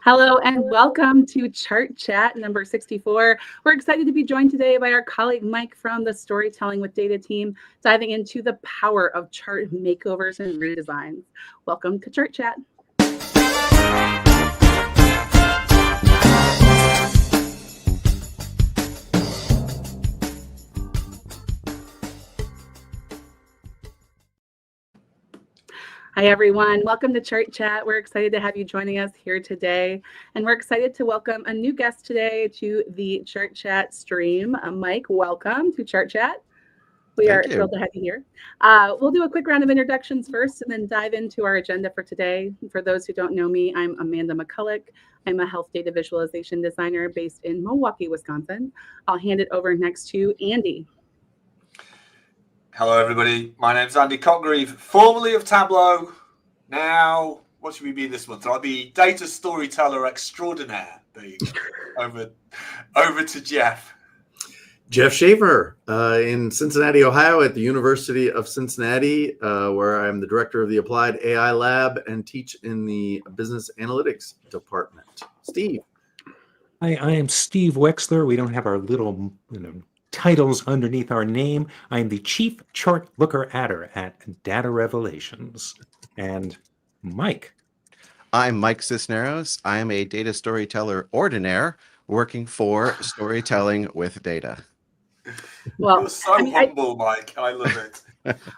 Hello and welcome to Chart Chat number 64. We're excited to be joined today by our colleague Mike from the Storytelling with Data team, diving into the power of chart makeovers and redesigns. Welcome to Chart Chat. Hi, everyone. Welcome to Chart Chat. We're excited to have you joining us here today. And we're excited to welcome a new guest today to the Chart Chat stream. Mike, welcome to Chart Chat. We are thrilled to have you here. We'll do a quick round of introductions first and then dive into our agenda for today. For those who don't know me, I'm Amanda McCulloch. I'm a health data visualization designer based in Milwaukee, Wisconsin. I'll hand it over next to Andy. Hello, everybody. My name's Andy Cotgreave, formerly of Tableau. Now, what should we be this month? I'll be data storyteller extraordinaire. There you go. Over to Jeff. Jeff Schaefer in Cincinnati, Ohio, at the University of Cincinnati, where I'm the director of the Applied AI Lab and teach in the Business Analytics Department. Steve. Hi, I am Steve Wexler. We don't have our little titles underneath our name. I am the Chief Chart Looker Adder at Data Revelations. And Mike. I'm Mike Cisneros. I am a data storyteller ordinaire working for Storytelling with Data. Well, you're so humble, Mike. I love it.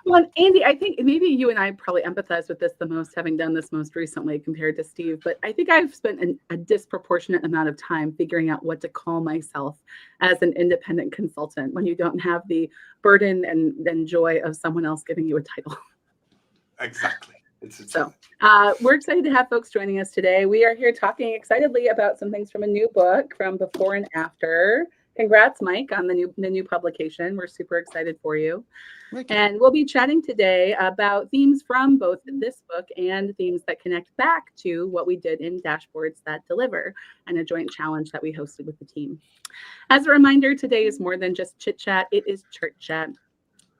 Well, Andy, I think maybe you and I probably empathize with this the most, having done this most recently compared to Steve. But I think I've spent a disproportionate amount of time figuring out what to call myself as an independent consultant when you don't have the burden and joy of someone else giving you a title. Exactly. So we're excited to have folks joining us today. We are here talking excitedly about some things from a new book from Before and After. Congrats, Mike, on the new publication. We're super excited for you. And we'll be chatting today about themes from both this book and themes that connect back to what we did in Dashboards That Deliver and a joint challenge that we hosted with the team. As a reminder, today is more than just chit chat. It is Chart Chat.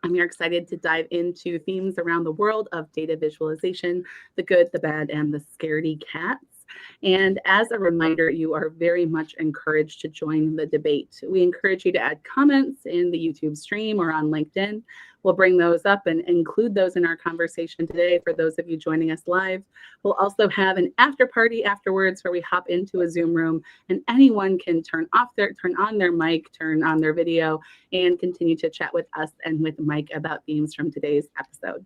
And we are excited to dive into themes around the world of data visualization, the good, the bad, and the scaredy cats. And as a reminder, you are very much encouraged to join the debate. We encourage you to add comments in the YouTube stream or on LinkedIn. We'll bring those up and include those in our conversation today for those of you joining us live. We'll also have an after party afterwards where we hop into a Zoom room and anyone can turn on their mic, turn on their video, and continue to chat with us and with Mike about themes from today's episode.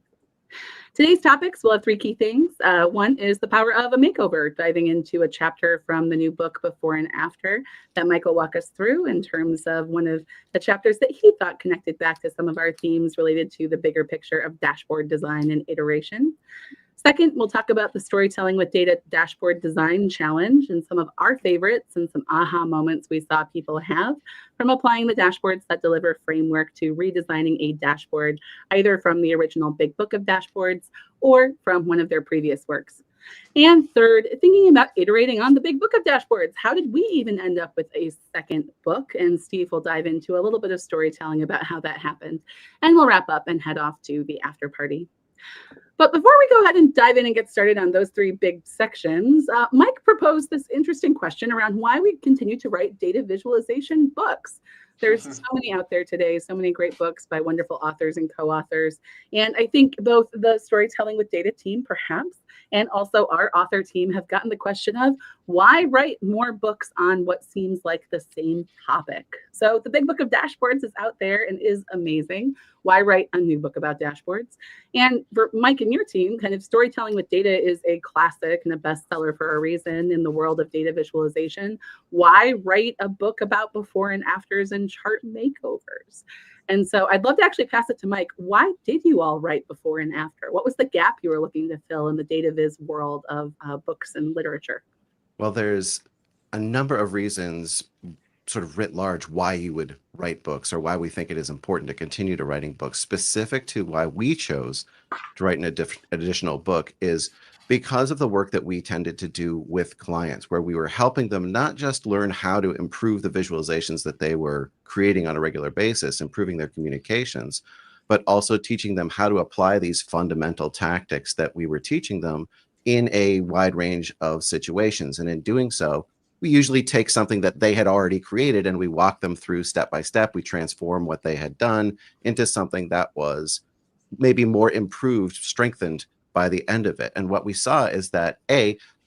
Today's topics will have three key things. One is the power of a makeover, diving into a chapter from the new book Before and After that Mike will walk us through in terms of one of the chapters that he thought connected back to some of our themes related to the bigger picture of dashboard design and iteration. Second, we'll talk about the Storytelling with Data Dashboard Design Challenge and some of our favorites and some aha moments we saw people have from applying the Dashboards That Deliver framework to redesigning a dashboard, either from the original Big Book of Dashboards or from one of their previous works. And third, thinking about iterating on the Big Book of Dashboards. How did we even end up with a second book? And Steve will dive into a little bit of storytelling about how that happened. And we'll wrap up and head off to the after party. But before we go ahead and dive in and get started on those three big sections, Mike proposed this interesting question around why we continue to write data visualization books. There's so many out there today, so many great books by wonderful authors and co-authors. And I think both the Storytelling with Data team, perhaps, and also our author team have gotten the question of why write more books on what seems like the same topic? So the Big Book of Dashboards is out there and is amazing. Why write a new book about dashboards? And for Mike and your team, kind of Storytelling with Data is a classic and a bestseller for a reason in the world of data visualization. Why write a book about before and afters and chart makeovers? And so I'd love to actually pass it to Mike. Why did you all write before and after? What was the gap you were looking to fill in the data viz world of books and literature? Well, there's a number of reasons, sort of writ large, why you would write books or why we think it is important to continue to writing books. Specific to why we chose to write an additional book is because of the work that we tended to do with clients, where we were helping them not just learn how to improve the visualizations that they were creating on a regular basis, improving their communications, but also teaching them how to apply these fundamental tactics that we were teaching them in a wide range of situations. And in doing so, we usually take something that they had already created and we walk them through step by step. We transform what they had done into something that was maybe more improved, strengthened by the end of it. And what we saw is that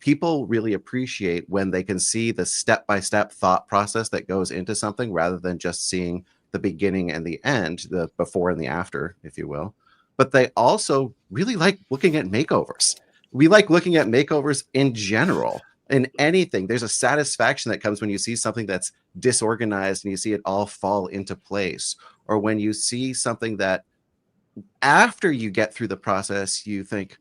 people really appreciate when they can see the step-by-step thought process that goes into something rather than just seeing the beginning and the end, the before and the after, if you will. But they also really like looking at makeovers. We like looking at makeovers in general. In anything, there's a satisfaction that comes when you see something that's disorganized and you see it all fall into place, or when you see something that after you get through the process, you think,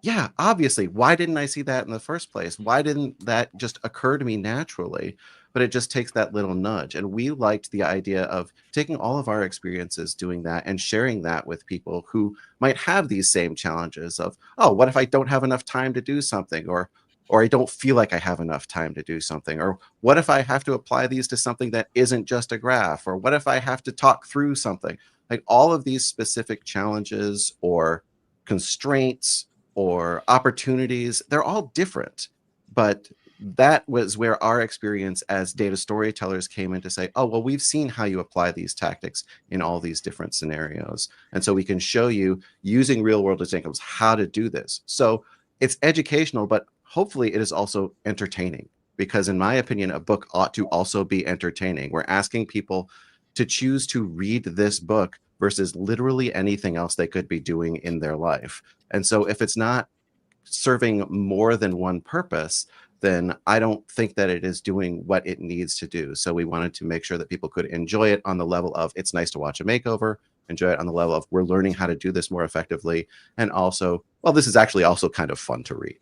yeah, obviously, why didn't I see that in the first place? Why didn't that just occur to me naturally? But it just takes that little nudge. And we liked the idea of taking all of our experiences doing that and sharing that with people who might have these same challenges of, oh, what if I don't have enough time to do something? Or I don't feel like I have enough time to do something? Or what if I have to apply these to something that isn't just a graph? Or what if I have to talk through something? Like all of these specific challenges or constraints or opportunities, they're all different. But that was where our experience as data storytellers came in to say, oh, well, we've seen how you apply these tactics in all these different scenarios. And so we can show you using real world examples how to do this. So it's educational, but hopefully it is also entertaining, because in my opinion, a book ought to also be entertaining. We're asking people to choose to read this book versus literally anything else they could be doing in their life. And so if it's not serving more than one purpose, then I don't think that it is doing what it needs to do. So we wanted to make sure that people could enjoy it on the level of it's nice to watch a makeover, enjoy it on the level of we're learning how to do this more effectively, and also, well, this is actually also kind of fun to read.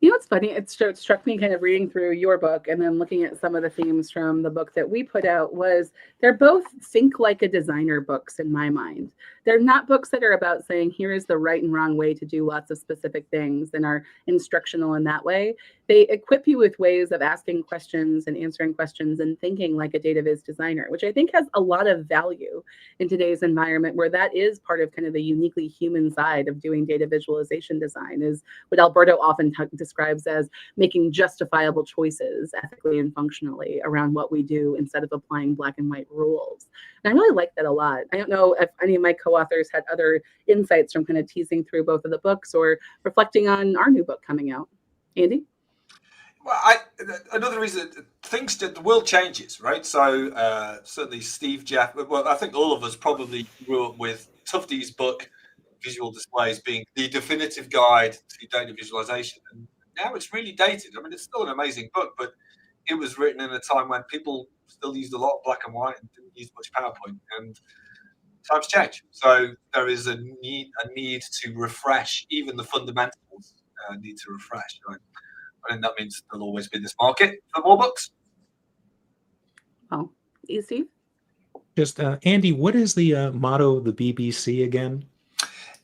You know what's funny? It struck me kind of reading through your book and then looking at some of the themes from the book that we put out was they're both think like a designer books in my mind. They're not books that are about saying here is the right and wrong way to do lots of specific things and are instructional in that way. They equip you with ways of asking questions and answering questions and thinking like a data viz designer, which I think has a lot of value in today's environment, where that is part of kind of the uniquely human side of doing data visualization design, is what Alberto often describes as making justifiable choices ethically and functionally around what we do instead of applying black and white rules. And I really like that a lot. I don't know if any of my co-authors had other insights from kind of teasing through both of the books or reflecting on our new book coming out. Andy? Well, another reason, the world changes, right? So certainly Steve, Jeff, well, I think all of us probably grew up with Tufte's book, Visual Displays, being the definitive guide to data visualization. And now it's really dated. I mean, it's still an amazing book, but it was written in a time when people still used a lot of black and white and didn't use much PowerPoint. And times change. So there is a need to refresh. Even the fundamentals need to refresh. Right? I think that means there'll always be this market for more books. Oh, Steve? Just Andy, what is the motto of the BBC again?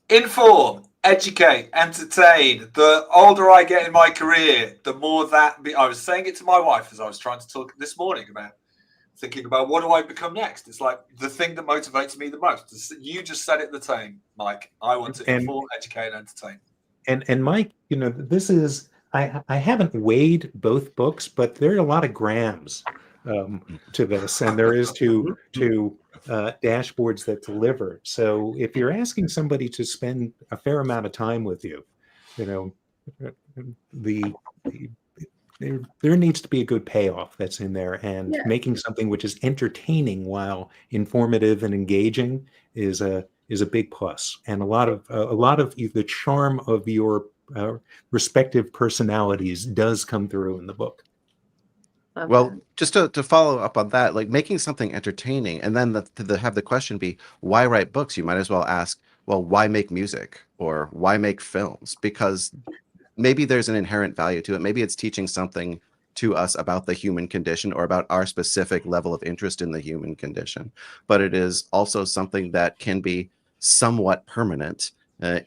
Inform, educate, entertain. The older I get in my career, the more that I was saying it to my wife as I was trying to talk this morning about thinking about what do I become next. It's like the thing that motivates me the most. You just said it the same, Mike. I want to inform, educate, and entertain. And Mike, this is I haven't weighed both books, but there are a lot of grams to this, and there is to dashboards that deliver. So if you're asking somebody to spend a fair amount of time with you, there needs to be a good payoff that's in there, and making something which is entertaining while informative and engaging is a big plus. And a lot of the charm of your respective personalities does come through in the book. Well, just to follow up on that, like making something entertaining, and then to have the question be, why write books? You might as well ask, well, why make music or why make films? Because maybe there's an inherent value to it. Maybe it's teaching something to us about the human condition or about our specific level of interest in the human condition. But it is also something that can be somewhat permanent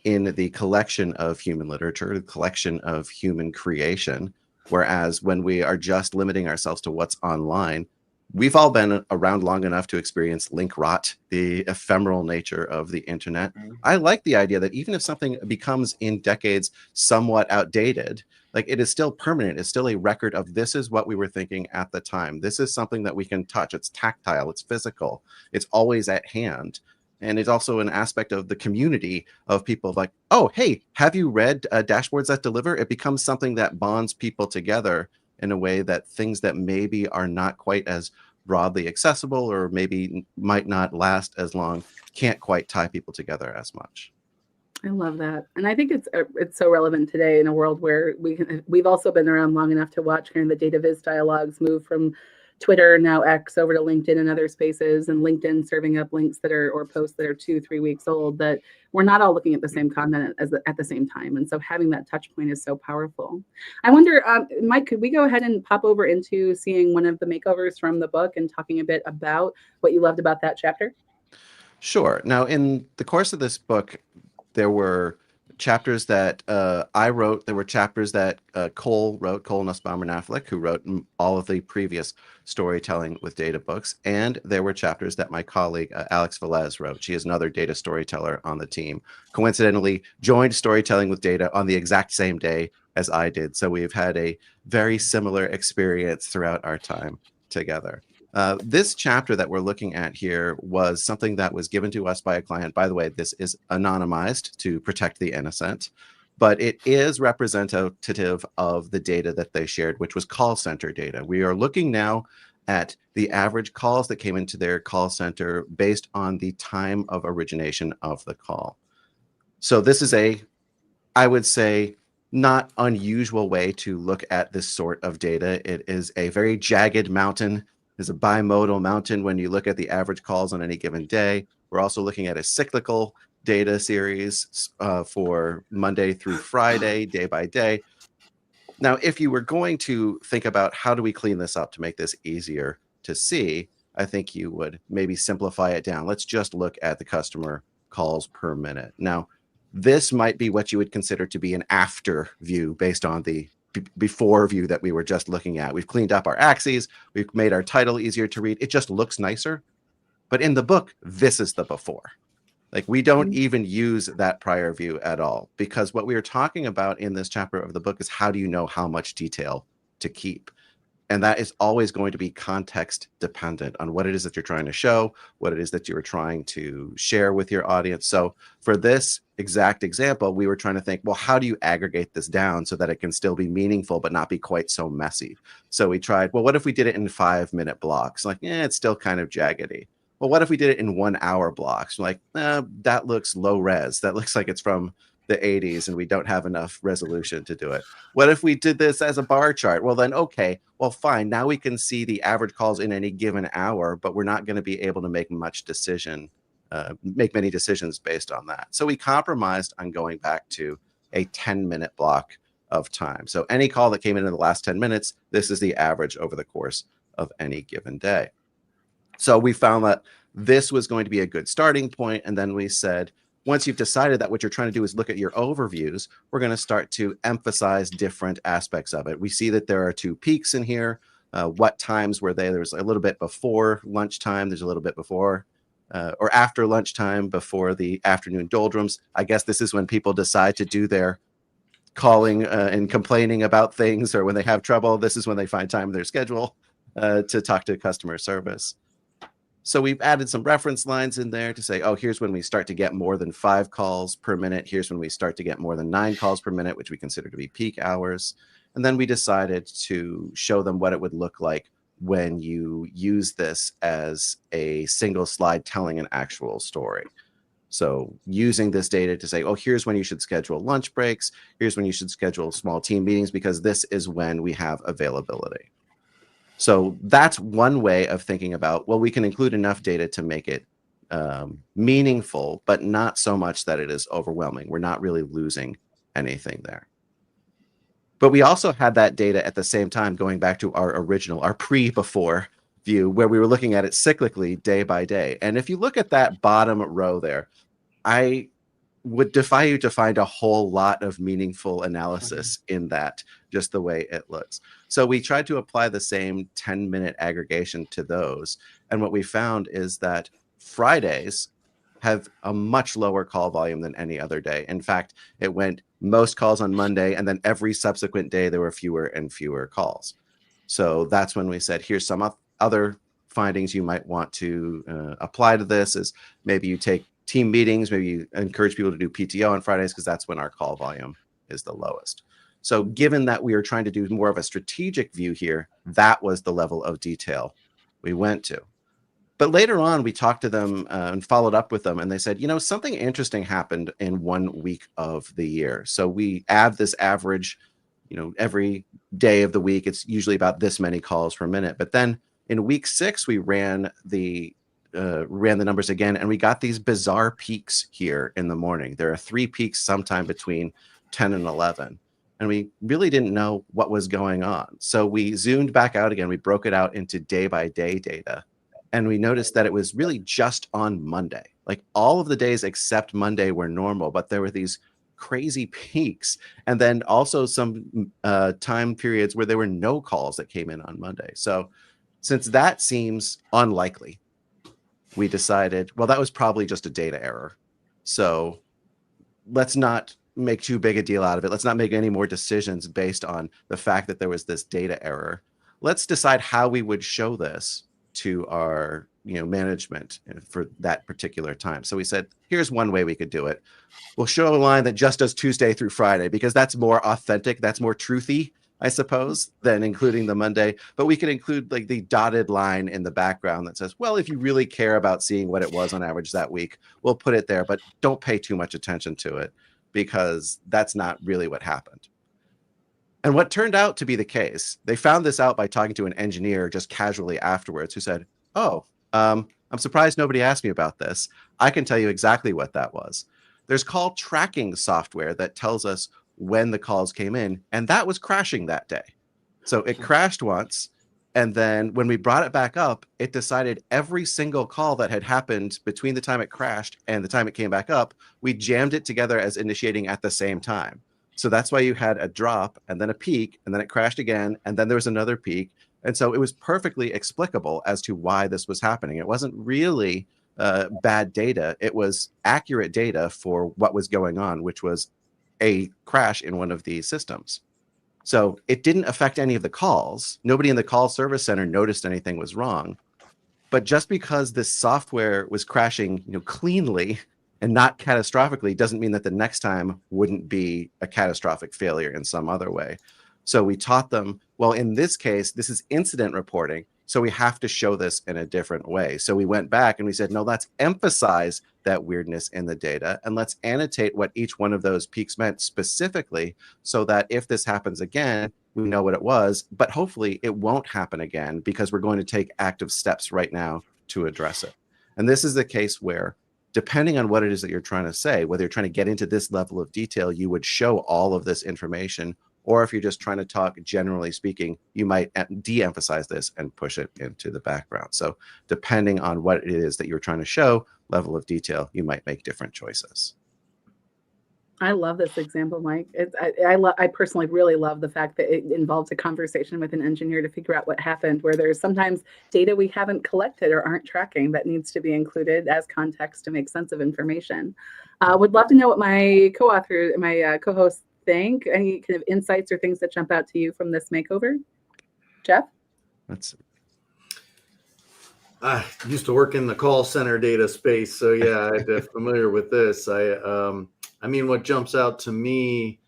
in the collection of human literature, the collection of human creation. Whereas when we are just limiting ourselves to what's online, we've all been around long enough to experience link rot, the ephemeral nature of the internet. I like the idea that even if something becomes in decades somewhat outdated, like it is still permanent. It's still a record of this is what we were thinking at the time. This is something that we can touch. It's tactile. It's physical. It's always at hand. And it's also an aspect of the community of people like, oh, hey, have you read Dashboards That Deliver? It becomes something that bonds people together in a way that things that maybe are not quite as broadly accessible or maybe might not last as long can't quite tie people together as much. I love that, and I think it's so relevant today in a world where we've also been around long enough to watch kind of the data viz dialogues move from Twitter, now X, over to LinkedIn and other spaces, and LinkedIn serving up links that are or posts that are 2-3 weeks old. That we're not all looking at the same content at the same time, and so having that touch point is so powerful. I wonder, Mike, could we go ahead and pop over into seeing one of the makeovers from the book and talking a bit about what you loved about that chapter? Sure. Now, in the course of this book, there were chapters that I wrote. There were chapters that Cole wrote, Cole Nussbaumer-Knaflic, who wrote all of the previous storytelling with data books. And there were chapters that my colleague, Alex Velez, wrote. She is another data storyteller on the team. Coincidentally, joined storytelling with data on the exact same day as I did. So we've had a very similar experience throughout our time together. This chapter that we're looking at here was something that was given to us by a client. By the way, this is anonymized to protect the innocent, but it is representative of the data that they shared, which was call center data. We are looking now at the average calls that came into their call center based on the time of origination of the call. So this is I would say, not unusual way to look at this sort of data. It is a very jagged mountain. Is a bimodal mountain when you look at the average calls on any given day. We're also looking at a cyclical data series for Monday through Friday, day by day. Now, if you were going to think about how do we clean this up to make this easier to see, I think you would maybe simplify it down. Let's just look at the customer calls per minute. Now, this might be what you would consider to be an after view based on the before view that we were just looking at. We've cleaned up our axes. We've made our title easier to read. It just looks nicer. But in the book, this is the before. Like we don't even use that prior view at all, because what we are talking about in this chapter of the book is how do you know how much detail to keep? And that is always going to be context dependent on what it is that you're trying to show, what it is that you're trying to share with your audience. So for this exact example, we were trying to think, well, how do you aggregate this down so that it can still be meaningful, but not be quite so messy? So we tried, well, what if we did it in 5-minute blocks? Like, it's still kind of jaggedy. Well, what if we did it in 1-hour blocks? Like, that looks low res. That looks like it's from the 80s and we don't have enough resolution to do it. What if we did this as a bar chart? Well, then, okay, well, fine. Now we can see the average calls in any given hour, but we're not going to be able to make many decisions based on that. So we compromised on going back to a 10-minute block of time. So any call that came in the last 10 minutes, this is the average over the course of any given day. So we found that this was going to be a good starting point. And then we said, once you've decided that what you're trying to do is look at your overviews, we're going to start to emphasize different aspects of it. We see that there are 2 peaks in here. What times were they? There's a little bit before lunchtime. There's a little bit before or after lunchtime, before the afternoon doldrums. I guess this is when people decide to do their calling and complaining about things, or when they have trouble. This is when they find time in their schedule to talk to customer service. So we've added some reference lines in there to say, oh, here's when we start to get more than 5 calls per minute. Here's when we start to get more than 9 calls per minute, which we consider to be peak hours. And then we decided to show them what it would look like when you use this as a single slide telling an actual story. So using this data to say, oh, here's when you should schedule lunch breaks. Here's when you should schedule small team meetings, because this is when we have availability. So that's one way of thinking about, well, we can include enough data to make it meaningful, but not so much that it is overwhelming. We're not really losing anything there. But we also had that data at the same time going back to our original, our pre-before view, where we were looking at it cyclically day by day. And if you look at that bottom row there, I would defy you to find a whole lot of meaningful analysis in that. just the way it looks. So we tried to apply the same 10-minute aggregation to those. And what we found is that Fridays have a much lower call volume than any other day. In fact, it went most calls on Monday, and then every subsequent day there were fewer and fewer calls. So that's when we said, here's some other findings you might want to apply to this, is maybe you take team meetings, maybe you encourage people to do PTO on Fridays, because that's when our call volume is the lowest. So given that we were trying to do more of a strategic view here, that was the level of detail we went to. But later on, we talked to them and followed up with them, and they said, something interesting happened in 1 week of the year. So we add this average, every day of the week, it's usually about this many calls per minute. But then in week 6, we ran the numbers again, and we got these bizarre peaks here in the morning. There are 3 peaks sometime between 10 and 11. And we really didn't know what was going on. So we zoomed back out again. We broke it out into day-by-day data. And we noticed that it was really just on Monday. Like all of the days except Monday were normal, but there were these crazy peaks. And then also some time periods where there were no calls that came in on Monday. So since that seems unlikely, we decided, well, that was probably just a data error. So let's not make too big a deal out of it. Let's not make any more decisions based on the fact that there was this data error. Let's decide how we would show this to our management for that particular time. So we said, here's one way we could do it. We'll show a line that just does Tuesday through Friday, because that's more authentic, that's more truthy, I suppose, than including the Monday. But we could include like the dotted line in the background that says, well, if you really care about seeing what it was on average that week, we'll put it there, but don't pay too much attention to it, because that's not really what happened. And what turned out to be the case, they found this out by talking to an engineer just casually afterwards, who said, oh, I'm surprised nobody asked me about this. I can tell you exactly what that was. There's call tracking software that tells us when the calls came in, and that was crashing that day. So it crashed once, and then when we brought it back up, it decided every single call that had happened between the time it crashed and the time it came back up, we jammed it together as initiating at the same time. So that's why you had a drop and then a peak, and then it crashed again, and then there was another peak. And so it was perfectly explicable as to why this was happening. It wasn't really bad data. It was accurate data for what was going on, which was a crash in one of the systems. So it didn't affect any of the calls. Nobody in the call service center noticed anything was wrong. But just because this software was crashing, cleanly and not catastrophically, doesn't mean that the next time wouldn't be a catastrophic failure in some other way. So we taught them, well, in this case, this is incident reporting, so we have to show this in a different way. So we went back and we said, no, let's emphasize that weirdness in the data, and let's annotate what each one of those peaks meant specifically, so that if this happens again, we know what it was, but hopefully it won't happen again, because we're going to take active steps right now to address it. And this is the case where, depending on what it is that you're trying to say, whether you're trying to get into this level of detail, you would show all of this information. Or if you're just trying to talk generally speaking, you might de-emphasize this and push it into the background. So depending on what it is that you're trying to show, level of detail, you might make different choices. I love this example, Mike. I personally really love the fact that it involves a conversation with an engineer to figure out what happened, where there's sometimes data we haven't collected or aren't tracking that needs to be included as context to make sense of information. Would love to know what my co-hosts think. Any kind of insights or things that jump out to you from this makeover? Jeff? I used to work in the call center data space, so yeah, I'm familiar with this. I mean, what jumps out to me,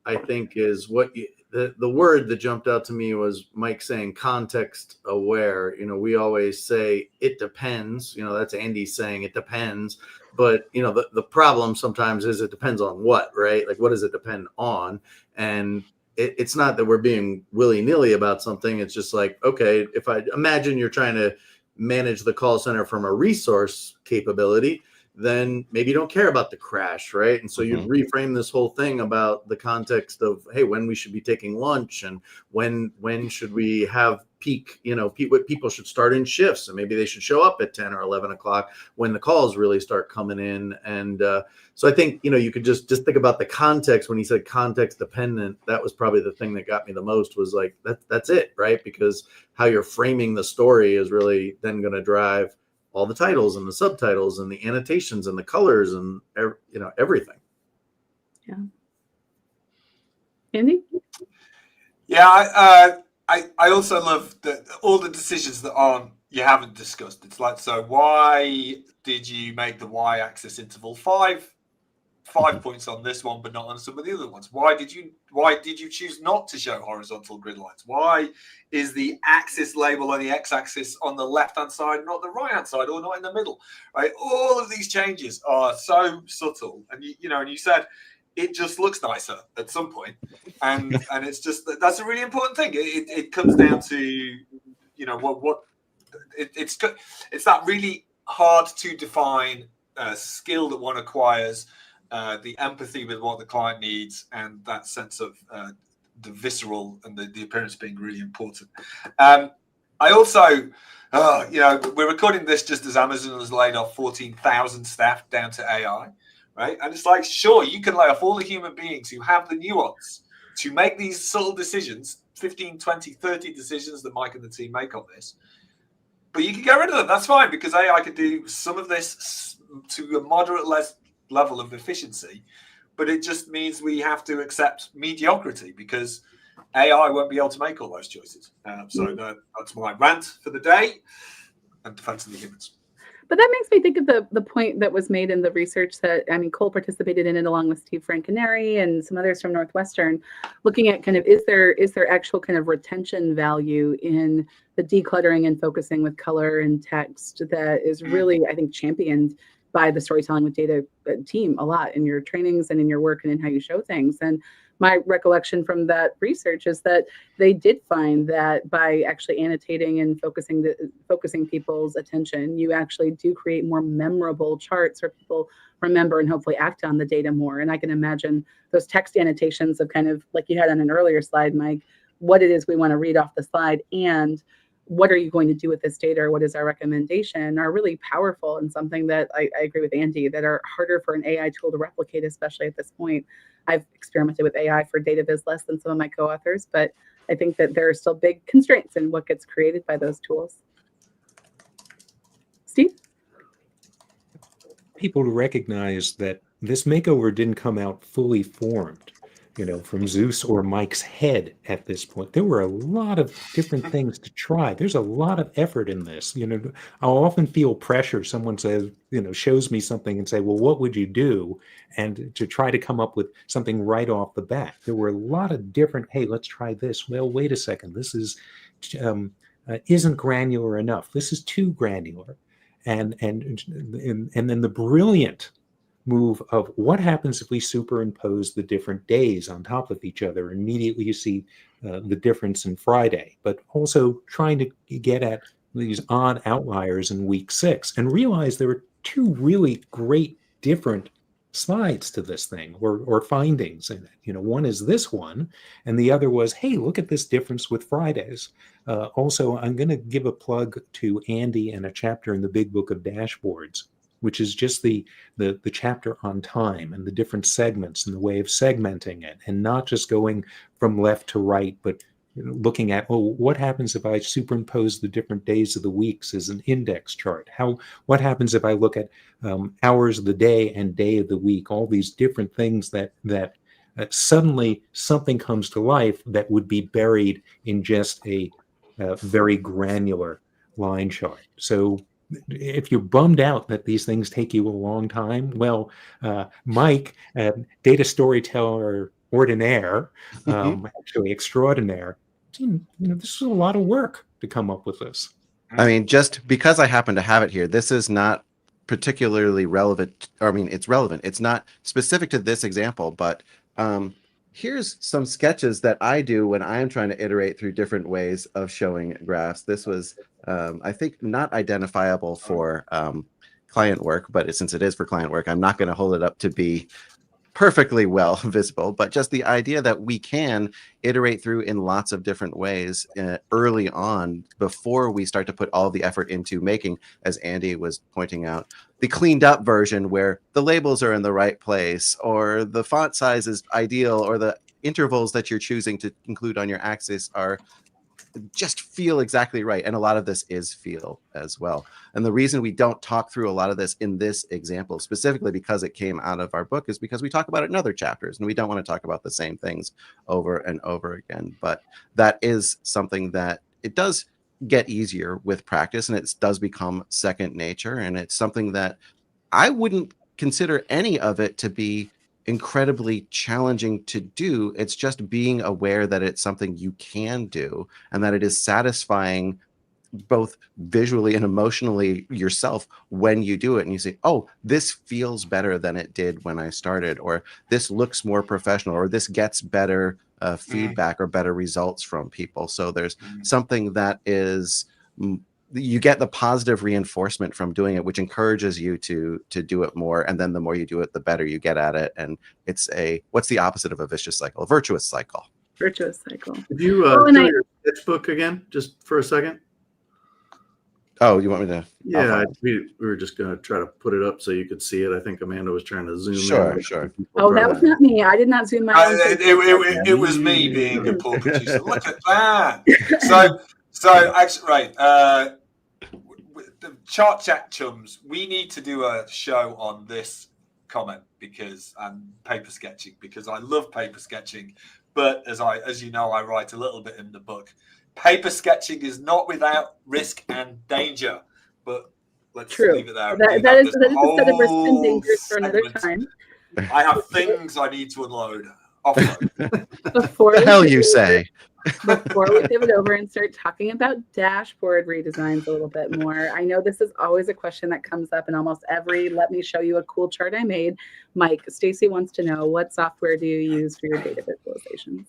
I think, is the word that jumped out to me was Mike saying context aware. We always say it depends. That's Andy saying it depends. But, the problem sometimes is it depends on what, right? Like, what does it depend on? And it's not that we're being willy-nilly about something. It's just like, okay, if I imagine you're trying to manage the call center from a resource capability, then maybe you don't care about the crash, right? And so you reframe this whole thing about the context of, hey, when we should be taking lunch, and when should we have peak, what people should start in shifts, and maybe they should show up at 10 or 11 o'clock when the calls really start coming in. And so I think, you could just think about the context. When he said context dependent, that was probably the thing that got me the most, was like, that's it, right? Because how you're framing the story is really then going to drive all the titles and the subtitles and the annotations and the colors and, everything. Yeah. Andy? Yeah, I also love all the decisions that you haven't discussed. It's like, so why did you make the y-axis interval 5 points on this one, but not on some of the other ones? Why did you choose not to show horizontal grid lines? Why is the axis label on the x-axis on the left-hand side, not the right-hand side, or not in the middle? Right? All of these changes are so subtle, and you said it just looks nicer at some point, and it's just that's a really important thing. It comes down to it's that really hard to define skill that one acquires, the empathy with what the client needs, and that sense of the visceral and the appearance being really important. I also, we're recording this just as Amazon has laid off 14,000 staff down to AI. Right. And it's like, sure, you can lay off all the human beings who have the nuance to make these subtle decisions, 15, 20, 30 decisions that Mike and the team make on this. But you can get rid of them. That's fine, because AI can do some of this to a moderate level of efficiency. But it just means we have to accept mediocrity, because AI won't be able to make all those choices. So that's my rant for the day, and defense of the humans. But that makes me think of the point that was made in the research that, Cole participated in it along with Steve Francaneri and some others from Northwestern, looking at kind of, is there actual kind of retention value in the decluttering and focusing with color and text that is really, I think, championed by the Storytelling with Data team a lot in your trainings and in your work and in how you show things. And my recollection from that research is that they did find that by actually annotating and focusing people's attention, you actually do create more memorable charts where people remember and hopefully act on the data more. And I can imagine those text annotations of kind of like you had on an earlier slide, Mike, what it is we want to read off the slide and what are you going to do with this data, or what is our recommendation, are really powerful, and something that I agree with Andy, that are harder for an AI tool to replicate, especially at this point. I've experimented with AI for data viz less than some of my co-authors, but I think that there are still big constraints in what gets created by those tools. Steve? People to recognize that this makeover didn't come out fully formed, from Zeus or Mike's head at this point. There were a lot of different things to try. There's a lot of effort in this. I'll often feel pressure. Someone says, shows me something and say, well, what would you do? And to try to come up with something right off the bat. There were a lot of different, hey, let's try this. Well, wait a second. This is isn't granular enough. This is too granular. And then the brilliant move of what happens if we superimpose the different days on top of each other. Immediately you see the difference in Friday, but also trying to get at these odd outliers in week 6 and realize there were 2 really great different sides to this thing, or findings in it. One is this one, and the other was, hey, look at this difference with Fridays. Also, I'm going to give a plug to Andy and a chapter in the Big Book of Dashboards, which is just the chapter on time and the different segments and the way of segmenting it, and not just going from left to right, but looking at, what happens if I superimpose the different days of the weeks as an index chart? What happens if I look at hours of the day and day of the week? All these different things that suddenly something comes to life that would be buried in just a very granular line chart. So if you're bummed out that these things take you a long time, well, Mike, data storyteller ordinaire, actually extraordinaire, this is a lot of work to come up with this. I mean, just because I happen to have it here, this is not particularly relevant. It's relevant. It's not specific to this example, but here's some sketches that I do when I'm trying to iterate through different ways of showing graphs. This was, I think, not identifiable for client work, but since it is for client work, I'm not going to hold it up to be perfectly well visible, but just the idea that we can iterate through in lots of different ways early on before we start to put all the effort into making, as Andy was pointing out, the cleaned up version where the labels are in the right place or the font size is ideal or the intervals that you're choosing to include on your axis are just feel exactly right. And a lot of this is feel as well. And the reason we don't talk through a lot of this in this example, specifically because it came out of our book, is because we talk about it in other chapters and we don't want to talk about the same things over and over again. But that is something that it does get easier with practice, and it does become second nature. And it's something that I wouldn't consider any of it to be incredibly challenging to do. It's just being aware that it's something you can do and that it is satisfying both visually and emotionally yourself when you do it and you say, oh, this feels better than it did when I started, or this looks more professional, or this gets better feedback or better results from people. So there's something that is you get the positive reinforcement from doing it, which encourages you to do it more. And then the more you do it, the better you get at it. And it's what's the opposite of a vicious cycle? A virtuous cycle. Virtuous cycle. Could you show your sketchbook again, just for a second? Oh, you want me to? Yeah, we were just going to try to put it up so you could see it. I think Amanda was trying to zoom in. Sure. Oh, that was not me. I did not zoom my own. It was me being a poor producer. Look at that. So actually, right. The Chart Chat chums, we need to do a show on this comment because paper sketching, because I love paper sketching, but as you know, I write a little bit in the book. Paper sketching is not without risk and danger, but let's leave it there. That is a set of risks and dangers for another time. I have things I need to unload. What the hell you say? Before we pivot over and start talking about dashboard redesigns a little bit more, I know this is always a question that comes up in almost every let me show you a cool chart I made. Mike, Stacy wants to know, what software do you use for your data visualizations?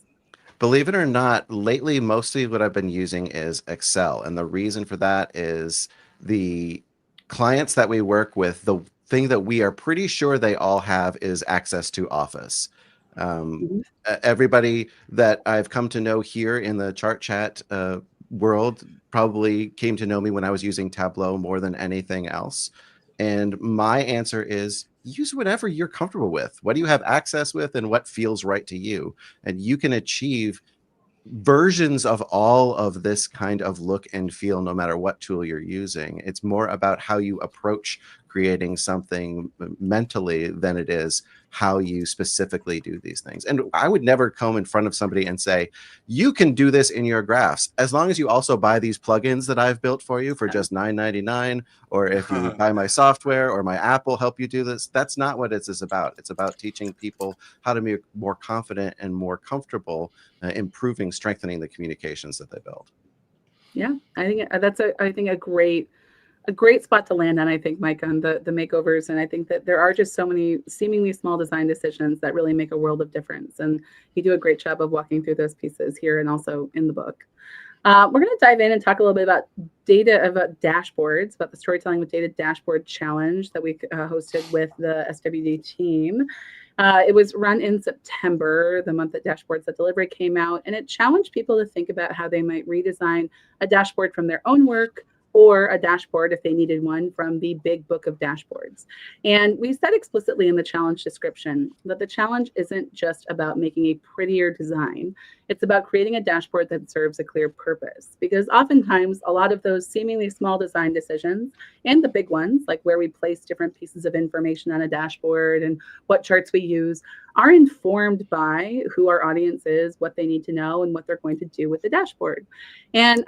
Believe it or not, lately, mostly what I've been using is Excel. And the reason for that is the clients that we work with, the thing that we are pretty sure they all have is access to Office. Everybody that I've come to know here in the Chart Chat world probably came to know me when I was using Tableau more than anything else. And my answer is use whatever you're comfortable with. What do you have access with and what feels right to you? And you can achieve versions of all of this kind of look and feel no matter what tool you're using. It's more about how you approach creating something mentally than it is how you specifically do these things. And I would never come in front of somebody and say, you can do this in your graphs, as long as you also buy these plugins that I've built for you for just $9.99, or if you buy my software or my app will help you do this. That's not what it's about. It's about teaching people how to be more confident and more comfortable, improving, strengthening the communications that they build. Yeah, I think that's a great spot to land on, I think, Mike, on the makeovers. And I think that there are just so many seemingly small design decisions that really make a world of difference. And you do a great job of walking through those pieces here and also in the book. We're going to dive in and talk a little bit about dashboards, about the Storytelling with Data Dashboard Challenge that we hosted with the SWD team. It was run in September, the month that Dashboards That Delivery came out, and it challenged people to think about how they might redesign a dashboard from their own work, or a dashboard if they needed one from the big book of dashboards. And we said explicitly in the challenge description that the challenge isn't just about making a prettier design. It's about creating a dashboard that serves a clear purpose. Because oftentimes, a lot of those seemingly small design decisions, and the big ones, like where we place different pieces of information on a dashboard and what charts we use, are informed by who our audience is, what they need to know, and what they're going to do with the dashboard. And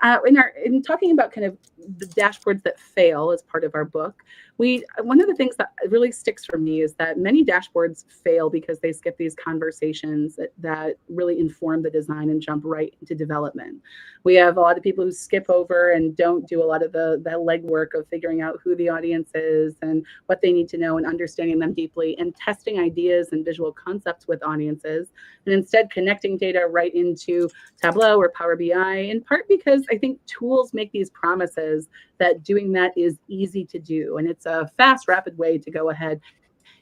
in talking about kind of the dashboards that fail as part of our book, one of the things that really sticks for me is that many dashboards fail because they skip these conversations that really inform the design and jump right into development. We have a lot of people who skip over and don't do a lot of the legwork of figuring out who the audience is and what they need to know and understanding them deeply and testing ideas and visual concepts with audiences, and instead connecting data right into Tableau or Power BI, in part because I think tools make these promises that doing that is easy to do. And it's a fast, rapid way to go ahead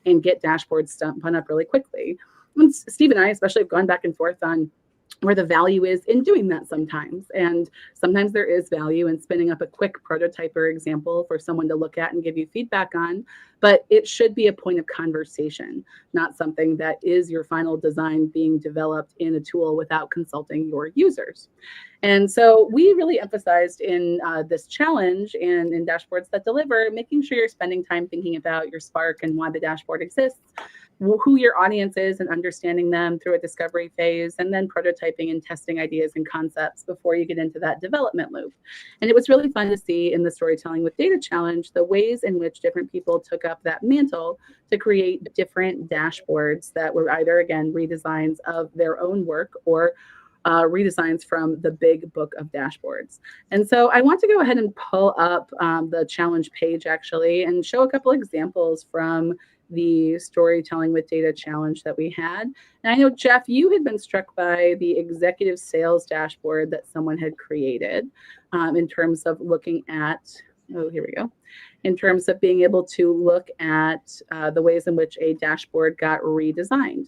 and get dashboards spun up really quickly. And Steve and I especially have gone back and forth on where the value is in doing that sometimes. And sometimes there is value in spinning up a quick prototype or example for someone to look at and give you feedback on, but it should be a point of conversation, not something that is your final design being developed in a tool without consulting your users. And so we really emphasized in this challenge and in dashboards that deliver, making sure you're spending time thinking about your Spark and why the dashboard exists, who your audience is and understanding them through a discovery phase, and then prototyping and testing ideas and concepts before you get into that development loop. And it was really fun to see in the Storytelling with Data Challenge the ways in which different people took up that mantle to create different dashboards that were either, again, redesigns of their own work or redesigns from the big book of dashboards. And so I want to go ahead and pull up the challenge page actually and show a couple examples from the Storytelling with Data challenge that we had. And I know, Jeff, you had been struck by the executive sales dashboard that someone had created in terms of looking at, oh, here we go, in terms of being able to look at the ways in which a dashboard got redesigned.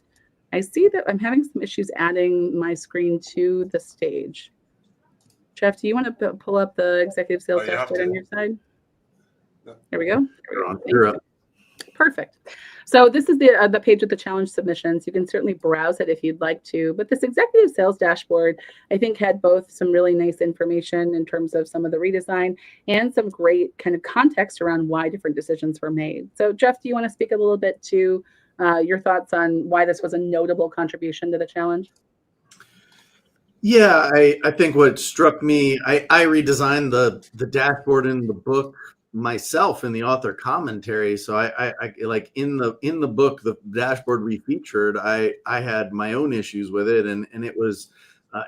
I see that I'm having some issues adding my screen to the stage. Jeff, do you want to pull up the executive sales dashboard on your side? There we go. You're up. Perfect. So this is the page with the challenge submissions. You can certainly browse it if you'd like to. But this executive sales dashboard, I think, had both some really nice information in terms of some of the redesign and some great kind of context around why different decisions were made. So Jeff, do you want to speak a little bit to your thoughts on why this was a notable contribution to the challenge? Yeah, I think what struck me, I redesigned the dashboard in the book myself in the author commentary. So I like in the book, the dashboard we featured, I had my own issues with it, and it was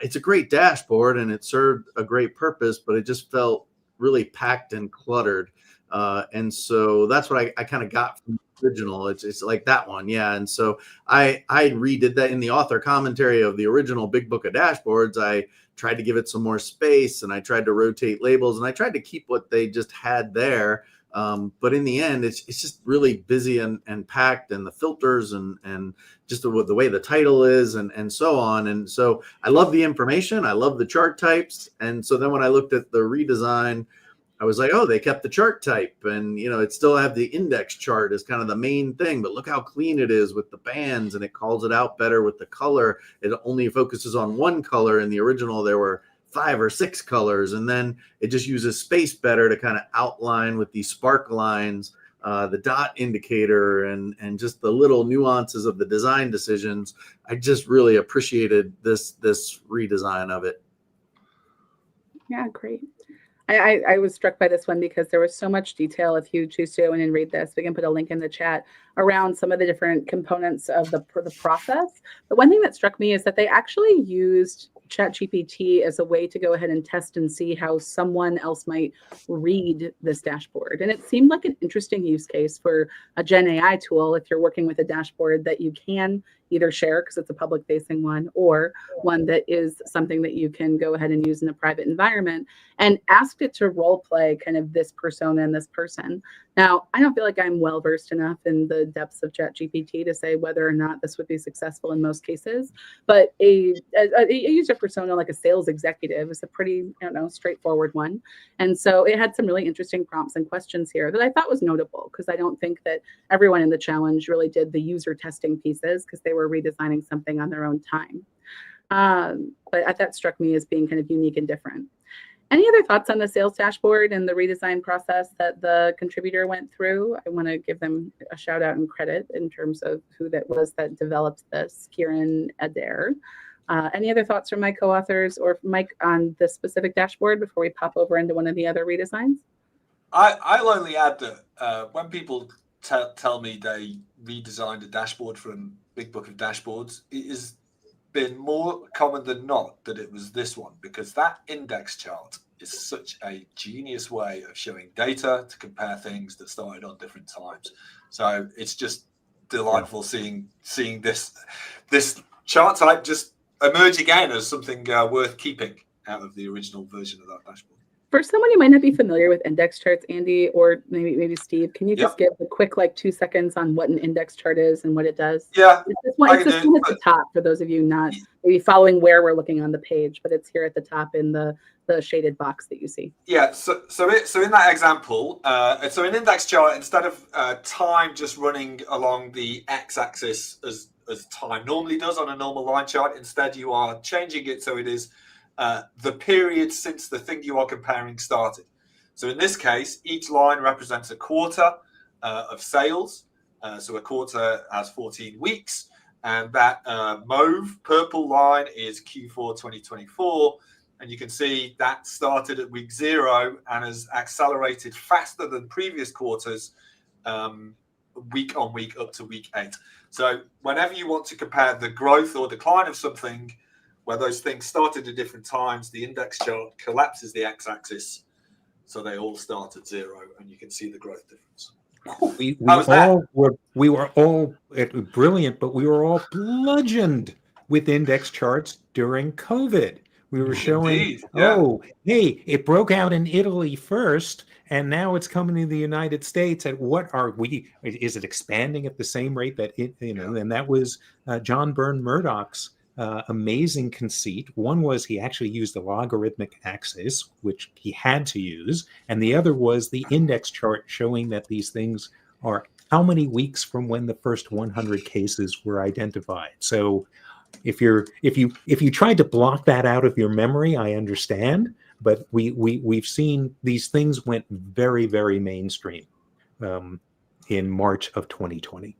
it's a great dashboard and it served a great purpose, but it just felt really packed and cluttered. And so that's what I kind of got from the original. It's like that one. Yeah. And so I redid that in the author commentary of the original Big Book of Dashboards. I tried to give it some more space and I tried to rotate labels and I tried to keep what they just had there. But in the end, it's just really busy and packed, and the filters and just the way the title is and so on. And so I love the information. I love the chart types. And so then when I looked at the redesign, I was like, oh, they kept the chart type, and it still have the index chart as kind of the main thing, but look how clean it is with the bands, and it calls it out better with the color. It only focuses on one color. In the original, there were 5 or 6 colors, and then it just uses space better to kind of outline with these spark lines, the dot indicator, and just the little nuances of the design decisions. I just really appreciated this redesign of it. Yeah, great. I was struck by this one because there was so much detail. If you choose to go in and read this, we can put a link in the chat around some of the different components of the process. But one thing that struck me is that they actually used ChatGPT as a way to go ahead and test and see how someone else might read this dashboard. And it seemed like an interesting use case for a Gen AI tool if you're working with a dashboard that you can either share because it's a public facing one, or one that is something that you can go ahead and use in a private environment, and asked it to role play kind of this persona and this person. Now, I don't feel like I'm well versed enough in the depths of ChatGPT to say whether or not this would be successful in most cases, but a user persona like a sales executive is a pretty, straightforward one. And so it had some really interesting prompts and questions here that I thought was notable, because I don't think that everyone in the challenge really did the user testing pieces because they were redesigning something on their own time. But that struck me as being kind of unique and different. Any other thoughts on the sales dashboard and the redesign process that the contributor went through? I want to give them a shout out and credit in terms of who that was that developed this, Kieran Adair. Any other thoughts from my co-authors or Mike on this specific dashboard before we pop over into one of the other redesigns? I'll only add that when people tell me they redesigned a dashboard from Big Book of Dashboards, it has been more common than not that it was this one, because that index chart is such a genius way of showing data to compare things that started on different times. So it's just delightful seeing this chart type just emerge again as something worth keeping out of the original version of that dashboard. For someone who might not be familiar with index charts, Andy, or maybe Steve, can you just Yep. give a quick 2 seconds on what an index chart is and what it does? Yeah, It's one I at can do the it. top for those of you not maybe following where we're looking on the page, but it's here at the top in the shaded box that you see. Yeah, so in that example, so an index chart, instead of time just running along the x-axis as time normally does on a normal line chart, instead you are changing it so it is the period since the thing you are comparing started. So in this case, each line represents a quarter of sales. So a quarter has 14 weeks, and that purple line is Q4 2024. And you can see that started at week 0 and has accelerated faster than previous quarters, week on week up to week 8. So whenever you want to compare the growth or decline of something, where those things started at different times, the index chart collapses the x-axis, so they all start at 0, and you can see the growth difference. We How was that? were all brilliant, but we were all bludgeoned with index charts during COVID. We were showing, Indeed, yeah. oh, hey, it broke out in Italy first, and now it's coming to the United States. And what are we? Is it expanding at the same rate that it? And that was John Byrne Murdoch's amazing conceit. One was he actually used the logarithmic axis, which he had to use, and the other was the index chart showing that these things are how many weeks from when the first 100 cases were identified. So if you tried to block that out of your memory, I understand, but we've seen these things went very, very mainstream in March of 2020.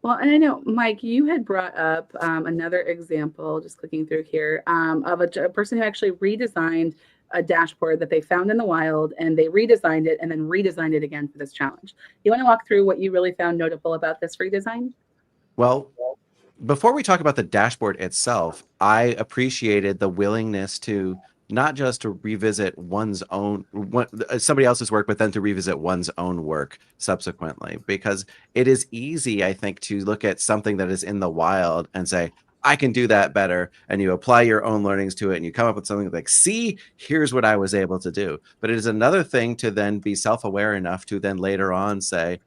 Well, and I know, Mike, you had brought up another example, just clicking through here, of a person who actually redesigned a dashboard that they found in the wild, and they redesigned it and then redesigned it again for this challenge. You want to walk through what you really found notable about this redesign? Well, before we talk about the dashboard itself, I appreciated the willingness to not just to revisit somebody else's work, but then to revisit one's own work subsequently, because it is easy, I think, to look at something that is in the wild and say, I can do that better. And you apply your own learnings to it and you come up with something like, see, here's what I was able to do. But it is another thing to then be self-aware enough to then later on say,